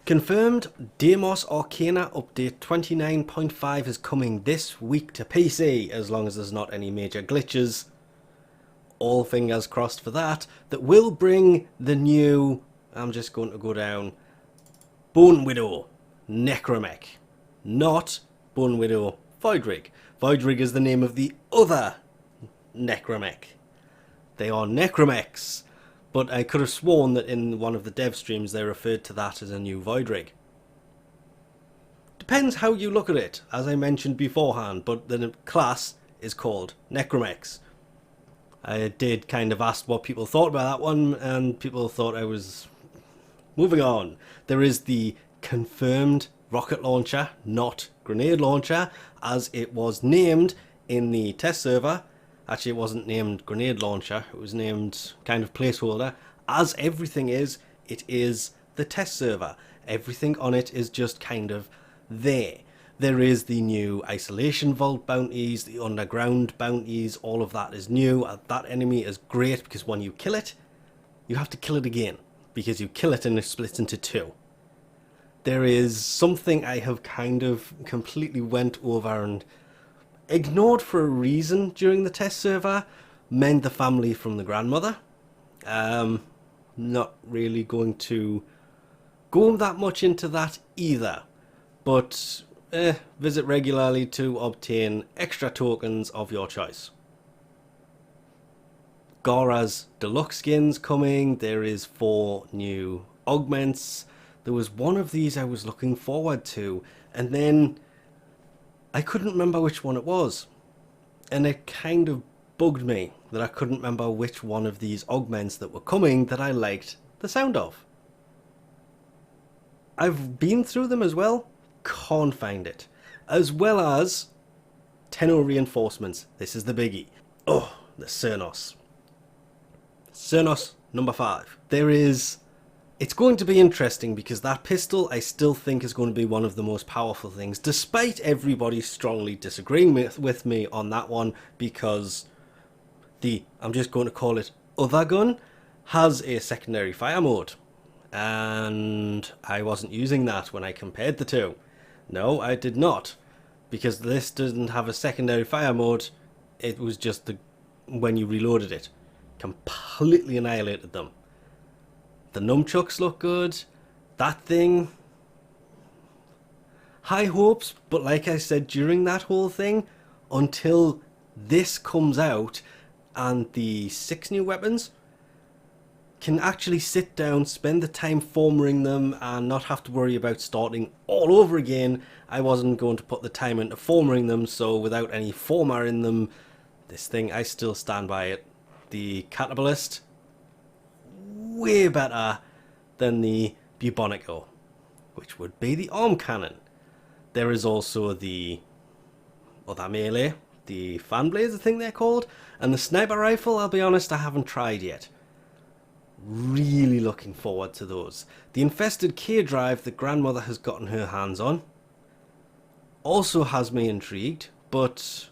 Confirmed, Deimos Arcana update 29.5 is coming this week to PC, as long as there's not any major glitches. All fingers crossed for that. That will bring the new, I'm just going to go down, Bone Widow Necromech. Not Bone Widow Voidrig. Voidrig is the name of the other Necromech. They are Necromechs. But I could have sworn that in one of the dev streams they referred to that as a new Voidrig. Depends how you look at it, as I mentioned beforehand, but the class is called Necromechs. I did kind of ask what people thought about that one, and people thought I was... Moving on. There is the confirmed rocket launcher, not grenade launcher, as it was named in the test server. Actually, it wasn't named grenade launcher, it was named kind of placeholder. As everything is, it is the test server. Everything on it is just kind of there. There is the new isolation vault bounties, the underground bounties, all of that is new. That enemy is great because when you kill it, you have to kill it again. Because you kill it and it splits into two. There is something I have kind of completely went over and ignored for a reason during the test server. Mend the family from the grandmother. Not really going to go that much into that either, but visit regularly to obtain extra tokens of your choice. Gora's deluxe skins coming. There is 4 new augments. There was one of these I was looking forward to, and then I couldn't remember which one it was, and it kind of bugged me that I couldn't remember which one of these augments that were coming that I liked the sound of. I've been through them as well, can't find it. As well as Tenno reinforcements. This is the biggie. Oh, the Cernos. Cernos number 5. It's going to be interesting because that pistol I still think is going to be one of the most powerful things, despite everybody strongly disagreeing with me on that one, because I'm just going to call it other gun, has a secondary fire mode. And I wasn't using that when I compared the two. No, I did not. Because this doesn't have a secondary fire mode, it was just when you reloaded it. Completely annihilated them. The nunchucks look good. That thing, high hopes, but like I said during that whole thing, until this comes out and the 6 new weapons can actually sit down, spend the time forming them and not have to worry about starting all over again, I wasn't going to put the time into forming them, so without any former in them, this thing, I still stand by it. The Catabalist, way better than the Bubonico, which would be the arm cannon. There is also the other melee, the fan blades I think they're called, and the sniper rifle, I'll be honest, I haven't tried yet. Really looking forward to those. The infested K drive that grandmother has gotten her hands on also has me intrigued, but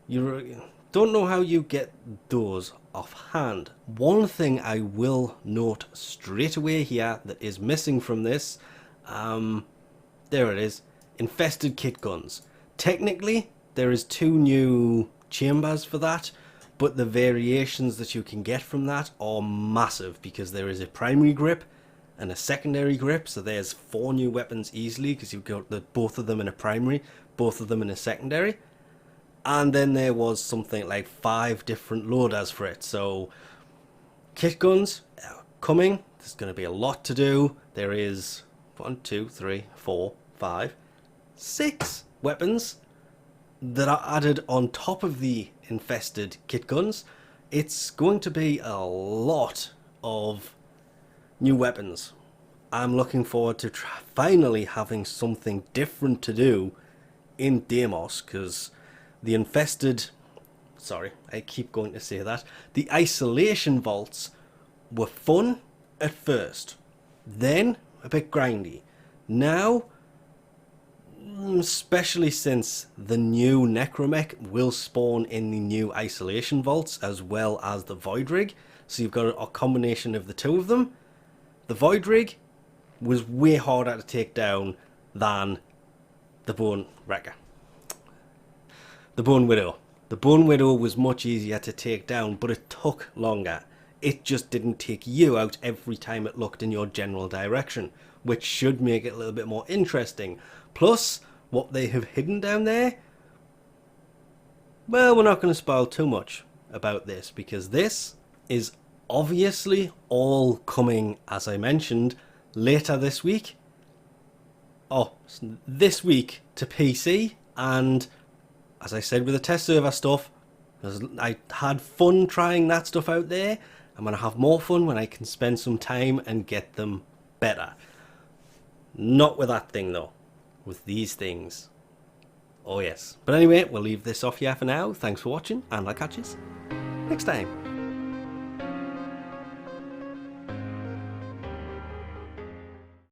you don't know how you get those offhand. One thing I will note straight away here that is missing from this, there it is, infested kit guns. Technically, there is 2 new chambers for that, but the variations that you can get from that are massive because there is a primary grip and a secondary grip, so there's 4 new weapons easily because you've got both of them in a primary, both of them in a secondary. And then there was something like 5 different loaders for it. So kit guns are coming. There's going to be a lot to do. There is 1, 2, 3, 4, 5, 6 weapons that are added on top of the infested kit guns. It's going to be a lot of new weapons. I'm looking forward to finally having something different to do in Deimos, because the infested, sorry, I keep going to say that, the isolation vaults were fun at first, then a bit grindy. Now, especially since the new Necromech will spawn in the new isolation vaults as well as the Voidrig, so you've got a combination of the two of them. The Voidrig was way harder to take down than the Bone Wrecker. The Bone Widow. The Bone Widow was much easier to take down, but it took longer. It just didn't take you out every time it looked in your general direction, which should make it a little bit more interesting. Plus, what they have hidden down there, well, we're not going to spoil too much about this, because this is obviously all coming, as I mentioned, later this week. Oh, this week to PC, and as I said with the test server stuff, I had fun trying that stuff out there. I'm going to have more fun when I can spend some time and get them better. Not with that thing though, with these things. Oh yes. But anyway, we'll leave this off here for now. Thanks for watching, and I'll catch you next time.